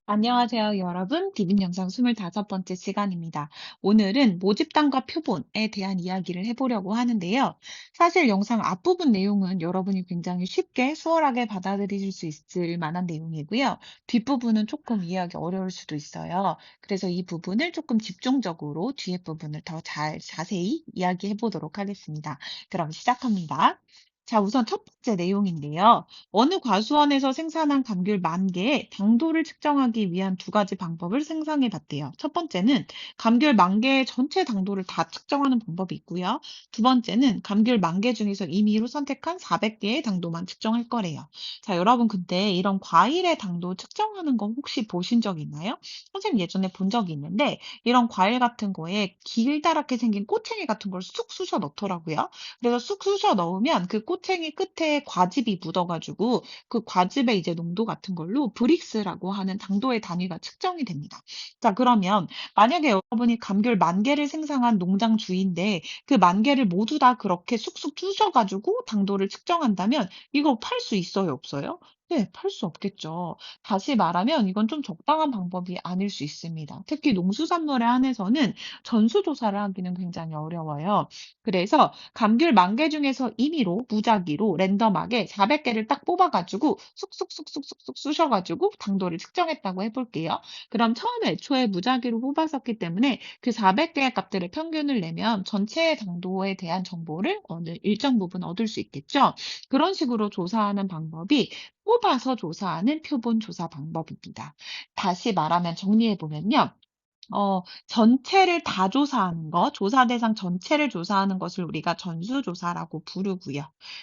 안녕하세요, 여러분. 디귿 영상 25번째 시간입니다. 오늘은 모집단과 표본에 대한 이야기를 해보려고 하는데요. 사실 영상 앞부분 내용은 여러분이 굉장히 쉽게 수월하게 받아들이실 수 있을 만한 내용이고요. 뒷부분은 조금 이해하기 어려울 수도 있어요. 그래서 이 부분을 조금 집중적으로 뒤에 부분을 더 자세히 이야기해 보도록 하겠습니다. 그럼 시작합니다. 자, 우선 첫 번째 내용인데요. 어느 과수원에서 생산한 감귤 10,000개의 당도를 측정하기 위한 두 가지 방법을 생각해 봤대요. 첫 번째는 감귤 10,000개의 전체 당도를 다 측정하는 방법이 있고요. 두 번째는 감귤 10,000개 중에서 임의로 선택한 400개의 당도만 측정할 거래요. 자, 여러분 근데 이런 과일의 당도 측정하는 거 혹시 보신 적 있나요? 선생님 예전에 본 적이 있는데 이런 과일 같은 거에 길다랗게 생긴 꼬챙이 같은 걸 쑥 쑤셔 넣더라고요. 그래서 쑥 쑤셔 넣으면 그 꼬챙이 끝에 과즙이 묻어가지고 그 과즙의 이제 농도 같은 걸로 브릭스라고 하는 당도의 단위가 측정이 됩니다. 자, 그러면 만약에 여러분이 감귤 10,000개를 생산한 농장 주인데 그 10,000개를 모두 다 그렇게 쑥쑥 쑤셔가지고 당도를 측정한다면 이거 팔 수 있어요, 없어요? 네, 팔 수 없겠죠. 다시 말하면 이건 좀 적당한 방법이 아닐 수 있습니다. 특히 농수산물에 한해서는 전수조사를 하기는 굉장히 어려워요. 그래서 감귤 10,000개 중에서 임의로 무작위로 랜덤하게 400개를 딱 뽑아가지고 쑥쑥쑥쑥쑥쑥 쑤셔가지고 당도를 측정했다고 해볼게요. 그럼 처음에 애초에 무작위로 뽑았었기 때문에 그 400개의 값들의 평균을 내면 전체 당도에 대한 정보를 어느 일정 부분 얻을 수 있겠죠. 그런 식으로 조사하는 방법이 뽑아서 조사하는 표본 조사 방법입니다. 다시 말하면 정리해 보면요. 전체를 다 조사하는 것, 조사 대상 전체를 조사하는 것을 우리가 전수조사라고 부르고요.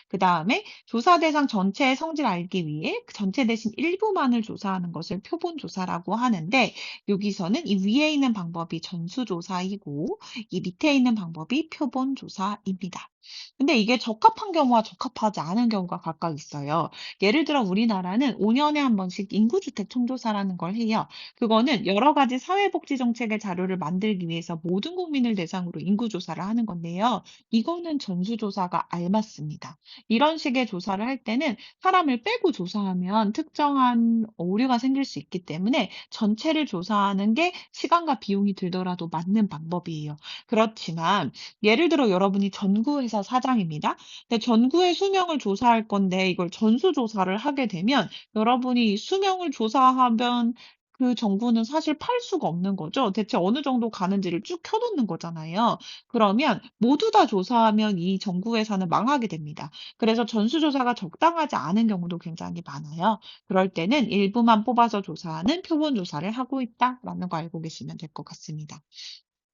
그다음에 조사 대상 전체의 성질을 알기 위해 그 전체 대신 일부만을 조사하는 것을 표본조사라고 하는데 여기서는 이 위에 있는 방법이 전수조사이고 이 밑에 있는 방법이 표본조사입니다. 근데 이게 적합한 경우와 적합하지 않은 경우가 각각 있어요. 예를 들어 우리나라는 5년에 한 번씩 인구주택 총조사라는 걸 해요. 그거는 여러 가지 사회복지 정책의 자료를 만들기 위해서 모든 국민을 대상으로 인구조사를 하는 건데요. 이거는 전수조사가 알맞습니다. 이런 식의 조사를 할 때는 사람을 빼고 조사하면 특정한 오류가 생길 수 있기 때문에 전체를 조사하는 게 시간과 비용이 들더라도 맞는 방법이에요. 그렇지만 예를 들어 여러분이 전구회사 사장입니다. 근데 전구의 수명을 조사할 건데 이걸 전수조사를 하게 되면 여러분이 수명을 조사하면 그 정보는 사실 팔 수가 없는 거죠. 대체 어느 정도 가는지를 쭉 켜놓는 거잖아요. 그러면 모두 다 조사하면 이 정부 회사는 망하게 됩니다. 그래서 전수조사가 적당하지 않은 경우도 굉장히 많아요. 그럴 때는 일부만 뽑아서 조사하는 표본 조사를 하고 있다라는 거 알고 계시면 될 것 같습니다.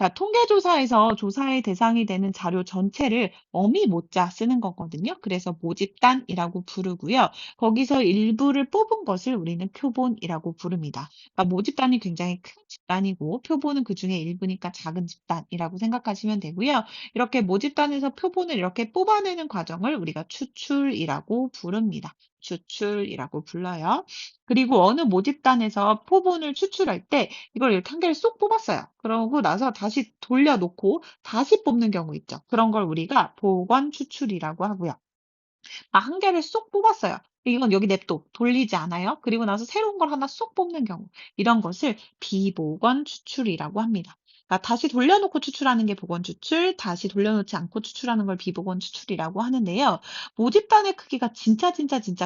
자, 통계조사에서 조사의 대상이 되는 자료 전체를 어미 못자 쓰는 거거든요. 그래서 모집단이라고 부르고요. 거기서 일부를 뽑은 것을 우리는 표본이라고 부릅니다. 그러니까 모집단이 굉장히 큰 집단이고 표본은 그중에 일부니까 작은 집단이라고 생각하시면 되고요. 이렇게 모집단에서 표본을 이렇게 뽑아내는 과정을 우리가 추출이라고 부릅니다. 추출이라고 불러요. 그리고 어느 모집단에서 표본을 추출할 때 이걸 이렇게 한 개를 쏙 뽑았어요. 그러고 나서 다시 돌려놓고 다시 뽑는 경우 있죠. 그런 걸 우리가 보관 추출이라고 하고요. 한 개를 쏙 뽑았어요. 이건 여기 냅둬. 돌리지 않아요. 그리고 나서 새로운 걸 하나 쏙 뽑는 경우. 이런 것을 비보건 추출이라고 합니다. 그러니까 다시 돌려놓고 추출하는 게 보건 추출, 다시 돌려놓지 않고 추출하는 걸 비보건 추출이라고 하는데요. 모집단의 크기가 진짜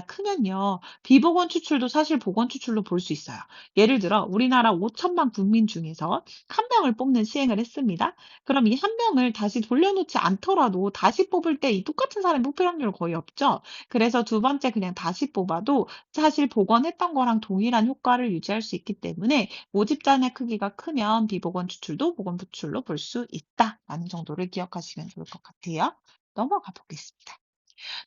크면요. 비보건 추출도 사실 보건 추출로 볼 수 있어요. 예를 들어 우리나라 5천만 국민 중에서 한 명을 뽑는 시행을 했습니다. 그럼 이 한 명을 다시 돌려놓지 않더라도 다시 뽑을 때 이 똑같은 사람이 뽑힐 확률은 거의 없죠. 그래서 두 번째 그냥 다시 뽑아도 사실 복원했던 거랑 동일한 효과를 유지할 수 있기 때문에 모집단의 크기가 크면 비복원 추출도 복원 추출로 볼 수 있다라는 정도를 기억하시면 좋을 것 같아요. 넘어가 보겠습니다.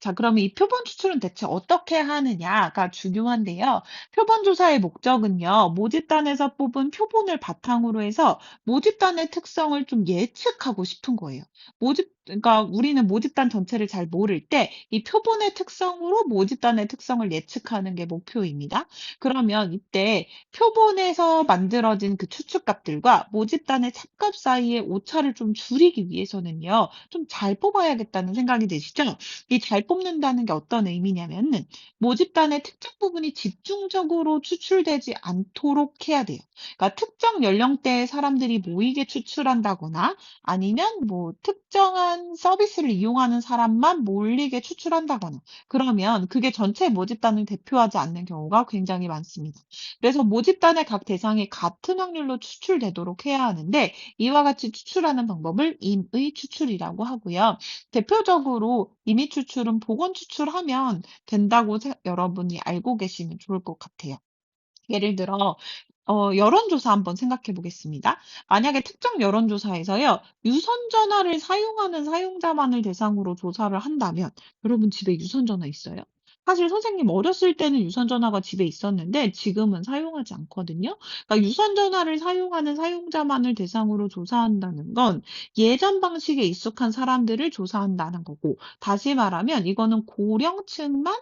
자, 그러면 이 표본 추출은 대체 어떻게 하느냐가 중요한데요. 표본 조사의 목적은요, 모집단에서 뽑은 표본을 바탕으로 해서 모집단의 특성을 좀 예측하고 싶은 거예요. 모집 그러니까 우리는 모집단 전체를 잘 모를 때 이 표본의 특성으로 모집단의 특성을 예측하는 게 목표입니다. 그러면 이때 표본에서 만들어진 그 추측값들과 모집단의 찹값 사이의 오차를 좀 줄이기 위해서는요. 좀 잘 뽑아야겠다는 생각이 드시죠? 이 잘 뽑는다는 게 어떤 의미냐면은 모집단의 특정 부분이 집중적으로 추출되지 않도록 해야 돼요. 그러니까 특정 연령대의 사람들이 모이게 추출한다거나 아니면 뭐 특정한 서비스를 이용하는 사람만 몰리게 추출한다거나 그러면 그게 전체 모집단을 대표하지 않는 경우가 굉장히 많습니다. 그래서 모집단의 각 대상이 같은 확률로 추출되도록 해야 하는데 이와 같이 추출하는 방법을 임의 추출이라고 하고요. 대표적으로 임의 추출은 보건 추출하면 된다고 여러분이 알고 계시면 좋을 것 같아요. 예를 들어 여론조사 한번 생각해 보겠습니다. 만약에 특정 여론조사에서요. 유선 전화를 사용하는 사용자만을 대상으로 조사를 한다면 여러분 집에 유선 전화 있어요? 사실 선생님 어렸을 때는 유선 전화가 집에 있었는데 지금은 사용하지 않거든요. 그러니까 유선 전화를 사용하는 사용자만을 대상으로 조사한다는 건 예전 방식에 익숙한 사람들을 조사한다는 거고 다시 말하면 이거는 고령층만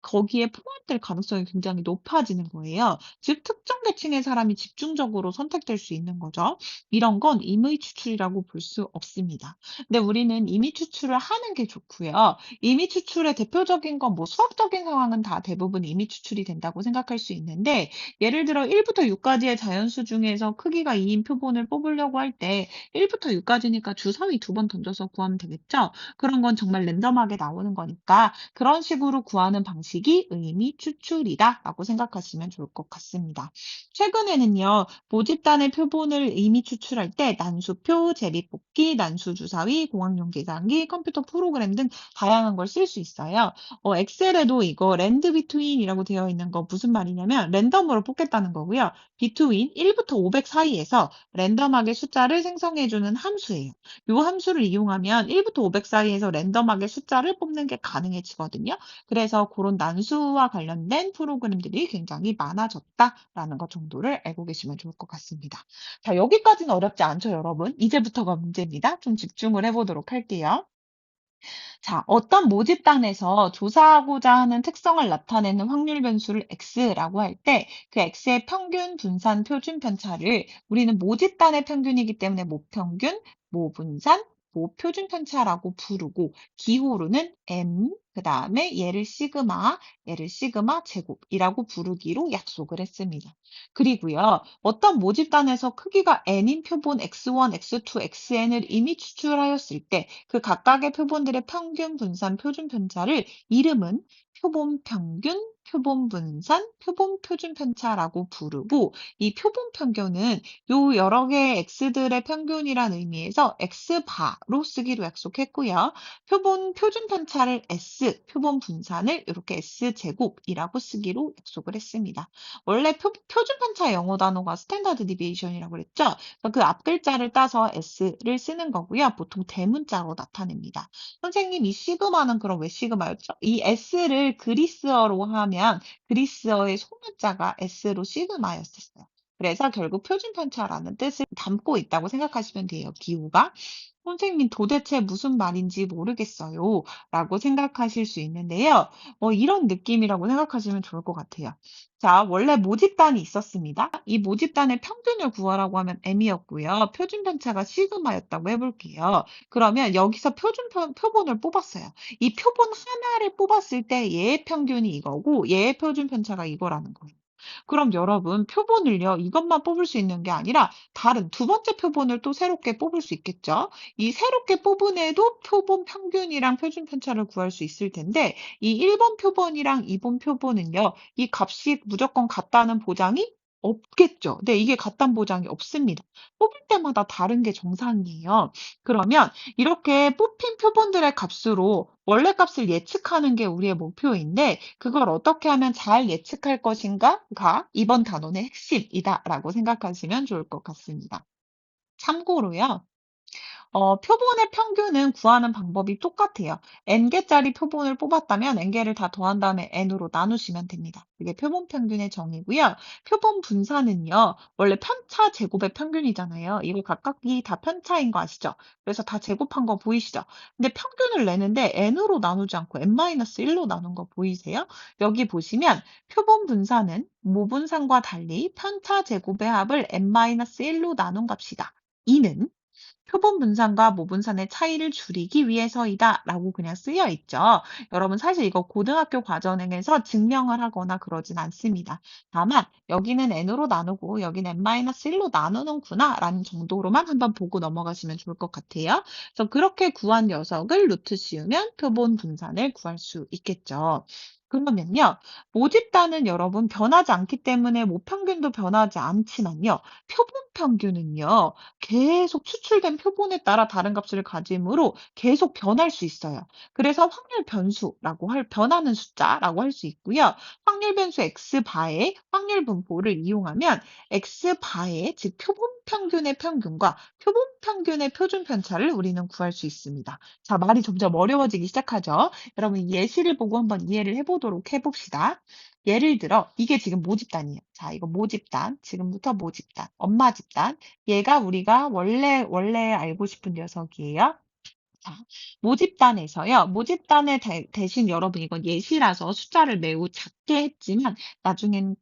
거기에 포함될 가능성이 굉장히 높아지는 거예요. 즉 특정 계층의 사람이 집중적으로 선택될 수 있는 거죠. 이런 건 임의 추출이라고 볼 수 없습니다. 근데 우리는 임의 추출을 하는 게 좋고요. 임의 추출의 대표적인 건 뭐 수학적인 상황은 다 대부분 임의 추출이 된다고 생각할 수 있는데 예를 들어 1부터 6까지의 자연수 중에서 크기가 2인 표본을 뽑으려고 할 때 1부터 6까지니까 주사위 2번 던져서 구하면 되겠죠? 그런 건 정말 랜덤하게 나오는 거니까 그런 식으로 구하는 방식이 의미 추출이다라고 생각하시면 좋을 것 같습니다. 최근에는요, 모집단의 표본을 의미 추출할 때 난수표, 제비뽑기, 난수주사위, 공학용 계산기, 컴퓨터 프로그램 등 다양한 걸 쓸 수 있어요. 엑셀에도 이거 랜드 비트윈이라고 되어 있는 거 무슨 말이냐면 랜덤으로 뽑겠다는 거고요. 비트윈 1부터 500 사이에서 랜덤하게 숫자를 생성해주는 함수예요. 이 함수를 이용하면 1부터 500 사이에서 랜덤하게 숫자를 뽑는 게 가능해지거든요. 그래서 그런 난수와 관련된 프로그램들이 굉장히 많아졌다라는 것 정도를 알고 계시면 좋을 것 같습니다. 자, 여기까지는 어렵지 않죠, 여러분? 이제부터가 문제입니다. 좀 집중을 해보도록 할게요. 자, 어떤 모집단에서 조사하고자 하는 특성을 나타내는 확률 변수를 x라고 할 때 그 x의 평균, 분산, 표준 편차를 우리는 모집단의 평균이기 때문에 모평균, 모분산, 모표준 편차라고 부르고 기호로는 m, 그다음에 얘를 시그마 제곱이라고 부르기로 약속을 했습니다. 그리고요. 어떤 모집단에서 크기가 n인 표본 x1, x2, xn을 이미 추출하였을 때 그 각각의 표본들의 평균 분산 표준 편차를 이름은 표본 평균, 표본 분산, 표본 표준 편차라고 부르고 이 표본 평균은 요 여러 개의 x들의 평균이란 의미에서 x바로 쓰기로 약속했고요. 표본 표준 편차를 s, 표본 분산을 이렇게 s제곱이라고 쓰기로 약속을 했습니다. 원래 표준 편차 영어 단어가 스탠다드 디비에이션이라고 그랬죠? 그 앞 글자를 따서 S를 쓰는 거고요. 보통 대문자로 나타냅니다. 선생님, 이 시그마는 그럼 왜 시그마였죠? 이 S를 그리스어로 하면 그리스어의 소문자가 S로 시그마였었어요. 그래서 결국 표준 편차라는 뜻을 담고 있다고 생각하시면 돼요. 기호가. 선생님, 도대체 무슨 말인지 모르겠어요. 라고 생각하실 수 있는데요. 이런 느낌이라고 생각하시면 좋을 것 같아요. 자, 원래 모집단이 있었습니다. 이 모집단의 평균을 구하라고 하면 m이었고요. 표준 편차가 시그마였다고 해볼게요. 그러면 여기서 표본을 뽑았어요. 이 표본 하나를 뽑았을 때 얘의 평균이 이거고 얘의 표준 편차가 이거라는 거예요. 그럼 여러분 표본을요. 이것만 뽑을 수 있는 게 아니라 다른 두 번째 표본을 또 새롭게 뽑을 수 있겠죠. 이 새롭게 뽑은 애도 표본 평균이랑 표준 편차를 구할 수 있을 텐데 이 1번 표본이랑 2번 표본은요. 이 값이 무조건 같다는 보장이 없겠죠. 네, 이게 같다는 보장이 없습니다. 뽑을 때마다 다른 게 정상이에요. 그러면 이렇게 뽑힌 표본들의 값으로 원래 값을 예측하는 게 우리의 목표인데 그걸 어떻게 하면 잘 예측할 것인가가 이번 단원의 핵심이다라고 생각하시면 좋을 것 같습니다. 참고로요. 표본의 평균은 구하는 방법이 똑같아요. n개짜리 표본을 뽑았다면 n개를 다 더한 다음에 n으로 나누시면 됩니다. 그게 표본 평균의 정의고요. 표본 분산은요, 원래 편차 제곱의 평균이잖아요. 이거 각각이 다 편차인 거 아시죠? 그래서 다 제곱한 거 보이시죠? 근데 평균을 내는데 n으로 나누지 않고 n-1로 나눈 거 보이세요? 여기 보시면 표본 분산은 모분산과 달리 편차 제곱의 합을 n-1로 나눈 값이다. 이는 표본 분산과 모분산의 차이를 줄이기 위해서이다 라고 그냥 쓰여 있죠. 여러분 사실 이거 고등학교 과정에서 증명을 하거나 그러진 않습니다. 다만 여기는 n으로 나누고 여기는 n-1로 나누는구나 라는 정도로만 한번 보고 넘어가시면 좋을 것 같아요. 그래서 그렇게 구한 녀석을 루트 씌우면 표본 분산을 구할 수 있겠죠. 그러면요. 모집단은 여러분 변하지 않기 때문에 모평균도 변하지 않지만요. 표본 평균은요. 계속 추출된 표본에 따라 다른 값을 가지므로 계속 변할 수 있어요. 그래서 확률 변수라고 변하는 숫자라고 할 수 있고요. 확률 변수 x바의 확률 분포를 이용하면 x바의 즉 표본 평균의 평균과 표본 평균의 표준 편차를 우리는 구할 수 있습니다. 자, 말이 점점 어려워지기 시작하죠. 여러분 예시를 보고 한번 이해를 해보도록 해봅시다. 예를 들어 이게 지금 모집단이에요. 자, 이거 모집단, 지금부터 모집단, 엄마 집단. 얘가 우리가 원래 알고 싶은 녀석이에요. 자, 모집단에서요. 모집단의 대신 여러분 이건 예시라서 숫자를 매우 작게 했지만 나중엔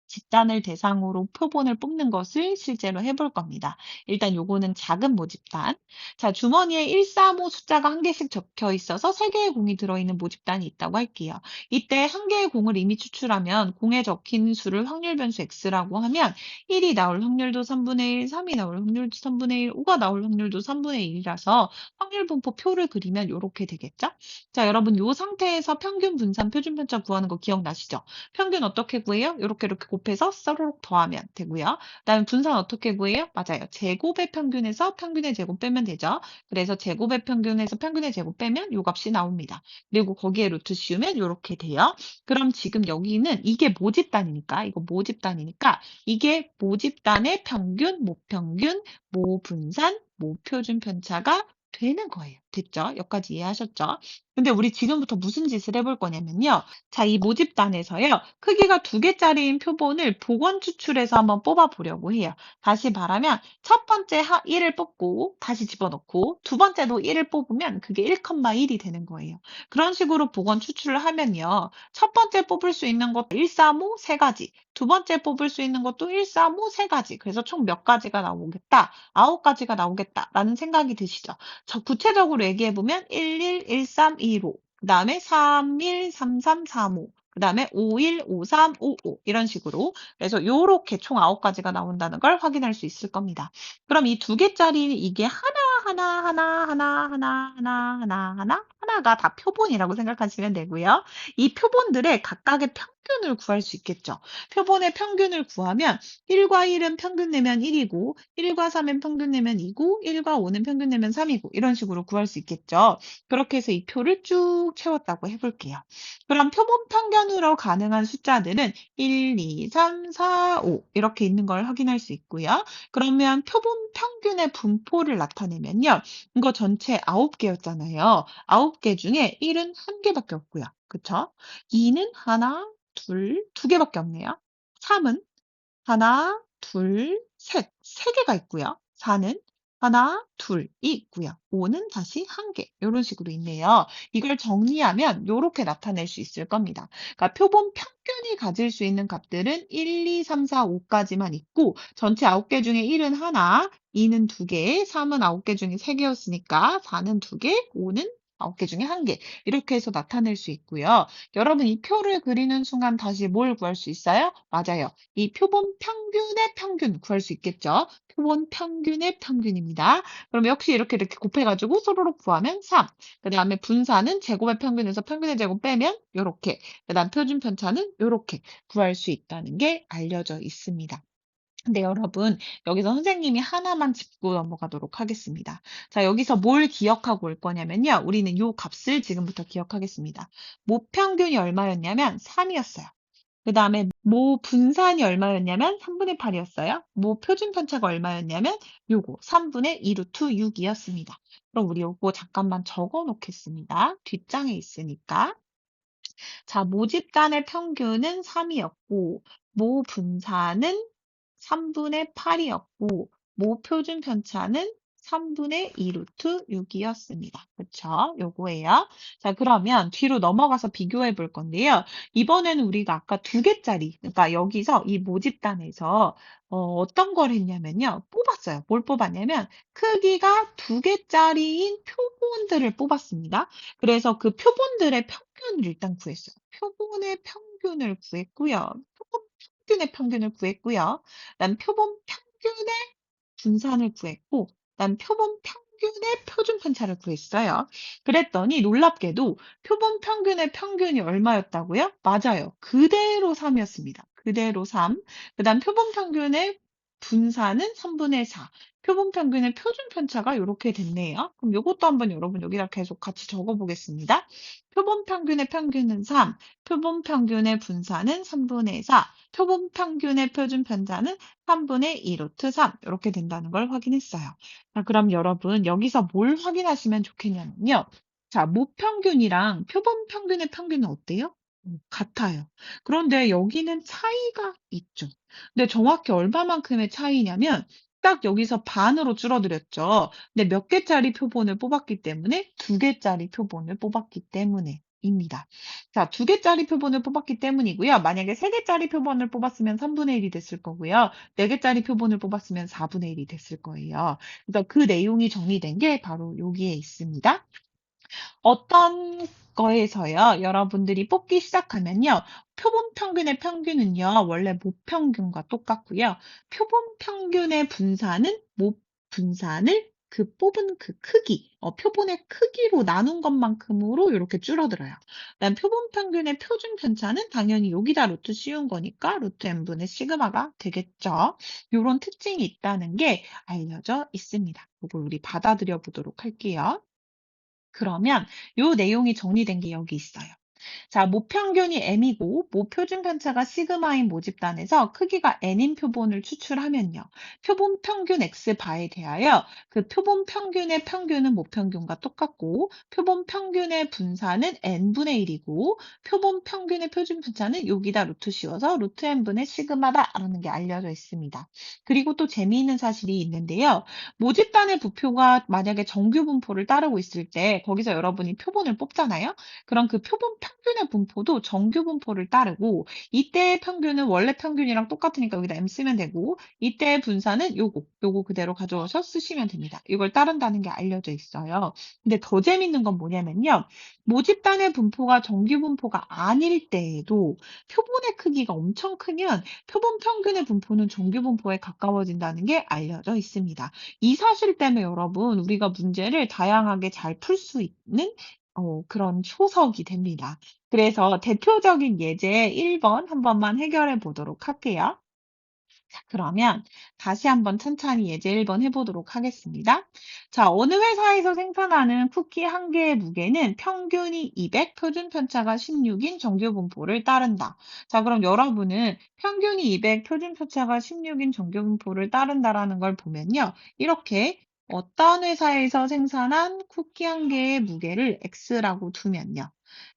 집단을 대상으로 표본을 뽑는 것을 실제로 해볼 겁니다. 일단 요거는 작은 모집단. 자, 주머니에 135 숫자가 한 개씩 적혀 있어서 3개의 공이 들어있는 모집단이 있다고 할게요. 이때 한 개의 공을 이미 추출하면 공에 적힌 수를 확률 변수 x라고 하면 1이 나올 확률도 3분의 1, 3이 나올 확률도 3분의 1, 5가 나올 확률도 3분의 1이라서 확률 분포 표를 그리면 이렇게 되겠죠? 자, 여러분 요 상태에서 평균 분산 표준 편차 구하는 거 기억나시죠? 평균 어떻게 구해요? 이렇게 곱해서 서로록 더하면 되고요. 그다음에 분산 어떻게 구해요? 맞아요. 제곱의 평균에서 평균의 제곱 빼면 되죠. 그래서 제곱의 평균에서 평균의 제곱 빼면 요 값이 나옵니다. 그리고 거기에 루트 씌우면 이렇게 돼요. 그럼 지금 여기는 이게 모집단이니까 이거 모집단이니까 이게 모집단의 평균, 모평균, 모분산, 모표준 편차가 되는 거예요. 됐죠? 여기까지 이해하셨죠? 근데 우리 지금부터 무슨 짓을 해볼 거냐면요. 자, 이 모집단에서요. 크기가 2개짜리인 표본을 복원 추출해서 한번 뽑아보려고 해요. 다시 말하면 첫 번째 1을 뽑고 다시 집어넣고 두 번째도 1을 뽑으면 그게 1,1이 되는 거예요. 그런 식으로 복원 추출을 하면요. 첫 번째 뽑을 수 있는 것도 135, 3가지. 두 번째 뽑을 수 있는 것도 135, 3가지. 그래서 총 몇 가지가 나오겠다? 9가지가 나오겠다라는 생각이 드시죠? 저 구체적으로 얘기해보면 11, 13, 2로 그 다음에 31, 33, 35, 그 다음에 51, 53, 55 이런 식으로 그래서 요렇게 총 9가지가 나온다는 걸 확인할 수 있을 겁니다. 그럼 이 2개짜리 이게 하나가 다 표본이라고 생각하시면 되고요. 이 표본들의 각각의 평균을 구할 수 있겠죠. 표본의 평균을 구하면 1과 1은 평균 내면 1이고 1과 3은 평균 내면 2고 1과 5는 평균 내면 3이고 이런 식으로 구할 수 있겠죠. 그렇게 해서 이 표를 쭉 채웠다고 해볼게요. 그럼 표본 평균으로 가능한 숫자들은 1, 2, 3, 4, 5 이렇게 있는 걸 확인할 수 있고요. 그러면 표본 평균의 분포를 나타내면요. 이거 전체 9개였잖아요. 9개 중에 1은 1개밖에 없고요. 그쵸? 2는 하나, 둘, 2개밖에 없네요. 3은 하나, 둘, 셋. 3개가 있고요. 4는 하나, 둘이 있고요. 5는 다시 1개. 이런 식으로 있네요. 이걸 정리하면 이렇게 나타낼 수 있을 겁니다. 그러니까 표본 평균이 가질 수 있는 값들은 1, 2, 3, 4, 5까지만 있고 전체 9개 중에 1은 하나, 2는 2개, 3은 9개 중에 3개였으니까 4는 2개, 5는 9개 중에 1개. 이렇게 해서 나타낼 수 있고요. 여러분 이 표를 그리는 순간 다시 뭘 구할 수 있어요? 맞아요. 이 표본 평균의 평균 구할 수 있겠죠? 표본 평균의 평균입니다. 그럼 역시 이렇게 곱해가지고 서로로 구하면 3. 그 다음에 분산은 제곱의 평균에서 평균의 제곱 빼면 이렇게. 그 다음 표준 편차는 이렇게 구할 수 있다는 게 알려져 있습니다. 근데 여러분, 여기서 선생님이 하나만 짚고 넘어가도록 하겠습니다. 자, 여기서 뭘 기억하고 올 거냐면요. 우리는 요 값을 지금부터 기억하겠습니다. 모평균이 얼마였냐면 3이었어요. 그다음에 모 분산이 얼마였냐면 3분의 8이었어요. 모 표준 편차가 얼마였냐면 요거 3분의 2 루트 6이었습니다. 그럼 우리 요거 잠깐만 적어 놓겠습니다. 뒷장에 있으니까. 자, 모집단의 평균은 3이었고, 모 분산은 3분의 8이었고, 모 표준 편차는 3분의 2 루트 6이었습니다. 그쵸? 요거예요. 자, 그러면 뒤로 넘어가서 비교해 볼 건데요. 이번에는 우리가 아까 두 개짜리, 그러니까 여기서 이 모집단에서 어떤 걸 했냐면요. 뽑았어요. 뭘 뽑았냐면 크기가 두 개짜리인 표본들을 뽑았습니다. 그래서 그 표본들의 평균을 일단 구했어요. 표본의 평균을 구했고요. 표본 평균의 평균을 구했고요. 그다음 표본 평균의 분산을 구했고, 그다음 표본 평균의 표준 편차를 구했어요. 그랬더니 놀랍게도 표본 평균의 평균이 얼마였다고요? 맞아요. 그대로 3이었습니다. 그대로 3. 그다음 표본 평균의 분산은 3분의 4. 표본 평균의 표준 편차가 이렇게 됐네요. 그럼 이것도 한번 여러분 여기다 계속 같이 적어 보겠습니다. 표본 평균의 평균은 3, 표본 평균의 분산은 3분의 4, 표본 평균의 표준 편차는 3분의 2 루트 3 이렇게 된다는 걸 확인했어요. 자, 그럼 여러분 여기서 뭘 확인하시면 좋겠냐면요. 자, 모평균이랑 표본 평균의 평균은 어때요? 같아요. 그런데 여기는 차이가 있죠. 근데 정확히 얼마만큼의 차이냐면 딱 여기서 반으로 줄어들었죠. 근데 몇 개짜리 표본을 뽑았기 때문에 두 개짜리 표본을 뽑았기 때문에 입니다. 자, 두 개짜리 표본을 뽑았기 때문이고요. 만약에 세 개짜리 표본을 뽑았으면 3분의 1이 됐을 거고요. 네 개짜리 표본을 뽑았으면 4분의 1이 됐을 거예요. 그래서 그 내용이 정리된 게 바로 여기에 있습니다. 어떤 거에서요, 여러분들이 뽑기 시작하면요, 표본 평균의 평균은요, 원래 모평균과 똑같고요. 표본 평균의 분산은 모 분산을 그 뽑은 그 크기, 표본의 크기로 나눈 것만큼으로 이렇게 줄어들어요. 그다음 표본 평균의 표준 편차는 당연히 여기다 루트 씌운 거니까 루트 n분의 시그마가 되겠죠. 이런 특징이 있다는 게 알려져 있습니다. 이걸 우리 받아들여 보도록 할게요. 그러면 요 내용이 정리된 게 여기 있어요. 자, 모평균이 m이고 모표준 편차가 시그마인 모집단에서 크기가 n인 표본을 추출하면요. 표본 평균 x바에 대하여 그 표본 평균의 평균은 모평균과 똑같고 표본 평균의 분산은 n분의 1이고 표본 평균의 표준 편차는 여기다 루트 씌워서 루트 n분의 시그마다라는 게 알려져 있습니다. 그리고 또 재미있는 사실이 있는데요. 모집단의 부표가 만약에 정규 분포를 따르고 있을 때 거기서 여러분이 표본을 뽑잖아요. 그럼 그 표본 평균의 분포도 정규 분포를 따르고 이때의 평균은 원래 평균이랑 똑같으니까 여기다 m 쓰면 되고 이때의 분산은 요거 그대로 가져와서 쓰시면 됩니다. 이걸 따른다는 게 알려져 있어요. 근데 더 재밌는 건 뭐냐면요. 모집단의 분포가 정규 분포가 아닐 때에도 표본의 크기가 엄청 크면 표본 평균의 분포는 정규 분포에 가까워진다는 게 알려져 있습니다. 이 사실 때문에 여러분 우리가 문제를 다양하게 잘 풀 수 있는 그런 초석이 됩니다. 그래서 대표적인 예제 1번 한 번만 해결해 보도록 할게요. 자, 그러면 다시 한번 천천히 예제 1번 해보도록 하겠습니다. 자, 어느 회사에서 생산하는 쿠키 한 개의 무게는 평균이 200, 표준 편차가 16인 정규 분포를 따른다. 자, 그럼 여러분은 평균이 200, 표준 편차가 16인 정규 분포를 따른다라는 걸 보면요. 이렇게 어떤 회사에서 생산한 쿠키 한 개의 무게를 X라고 두면요.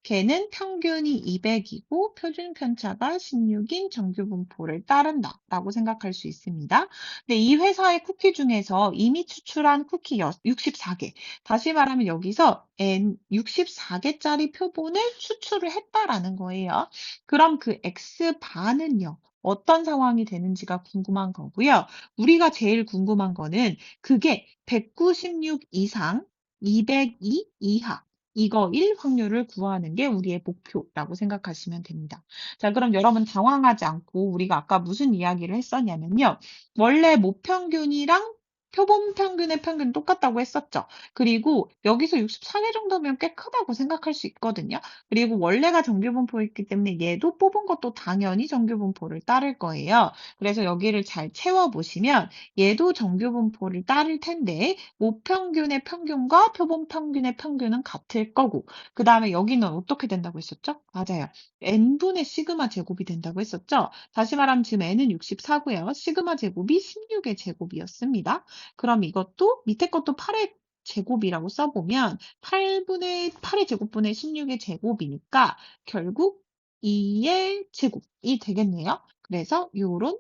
걔는 평균이 200이고 표준 편차가 16인 정규 분포를 따른다라고 생각할 수 있습니다. 근데 이 회사의 쿠키 중에서 이미 추출한 쿠키 64개. 다시 말하면 여기서 N 64개짜리 표본을 추출을 했다라는 거예요. 그럼 그 X반은요. 어떤 상황이 되는지가 궁금한 거고요. 우리가 제일 궁금한 거는 그게 196 이상, 202 이하, 이거일 확률을 구하는 게 우리의 목표라고 생각하시면 됩니다. 자, 그럼 여러분 당황하지 않고 우리가 아까 무슨 이야기를 했었냐면요. 원래 모평균이랑 표본 평균의 평균 똑같다고 했었죠. 그리고 여기서 64개 정도면 꽤 크다고 생각할 수 있거든요. 그리고 원래가 정규분포였기 때문에 얘도 뽑은 것도 당연히 정규분포를 따를 거예요. 그래서 여기를 잘 채워보시면 얘도 정규분포를 따를 텐데 모평균의 평균과 표본 평균의 평균은 같을 거고 그 다음에 여기는 어떻게 된다고 했었죠? 맞아요. n분의 시그마 제곱이 된다고 했었죠. 다시 말하면 지금 n은 64고요. 시그마 제곱이 16의 제곱이었습니다. 그럼 이것도 밑에 것도 8의 제곱이라고 써보면 8의 제곱분의 16의 제곱이니까 결국 2의 제곱이 되겠네요. 그래서 요런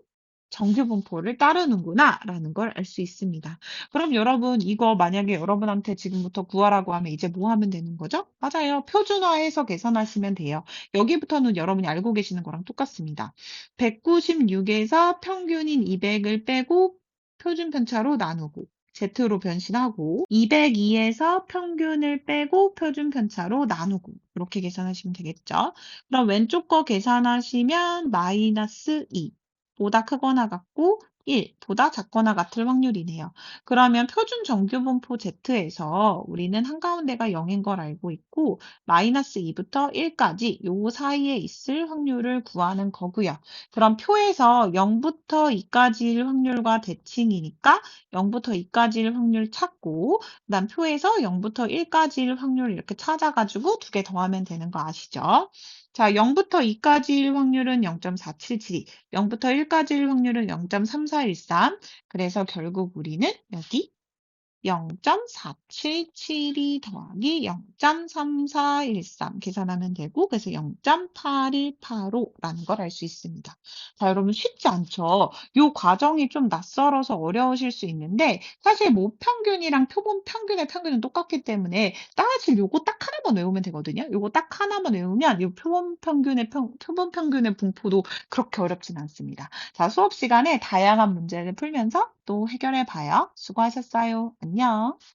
정규분포를 따르는구나 라는 걸 알 수 있습니다. 그럼 여러분 이거 만약에 여러분한테 지금부터 구하라고 하면 이제 뭐 하면 되는 거죠? 맞아요. 표준화해서 계산하시면 돼요. 여기부터는 여러분이 알고 계시는 거랑 똑같습니다. 196에서 평균인 200을 빼고 표준 편차로 나누고 Z로 변신하고 202에서 평균을 빼고 표준 편차로 나누고 이렇게 계산하시면 되겠죠. 그럼 왼쪽 거 계산하시면 마이너스 2 보다 크거나 같고 1 보다 작거나 같을 확률이네요. 그러면 표준 정규분포 Z에서 우리는 한가운데가 0인 걸 알고 있고 마이너스 2부터 1까지 요 사이에 있을 확률을 구하는 거고요. 그럼 표에서 0부터 2까지일 확률과 대칭이니까 0부터 2까지일 확률 찾고 그다음 표에서 0부터 1까지일 확률 이렇게 찾아가지고 두 개 더하면 되는 거 아시죠? 자, 0부터 2까지일 확률은 0.477이, 0부터 1까지일 확률은 0.3413. 그래서 결국 우리는 여기 0.477이 더하기 0.3413 계산하면 되고 그래서 0.8185라는 걸 알 수 있습니다. 자, 여러분 쉽지 않죠? 이 과정이 좀 낯설어서 어려우실 수 있는데 사실 모평균이랑 표본 평균의 평균은 똑같기 때문에 사실 요거 딱 하나만 외우면 되거든요. 요거 딱 하나만 외우면 이 표본 평균의 분포도 그렇게 어렵진 않습니다. 자, 수업 시간에 다양한 문제를 풀면서 또 해결해 봐요. 수고하셨어요. 안녕.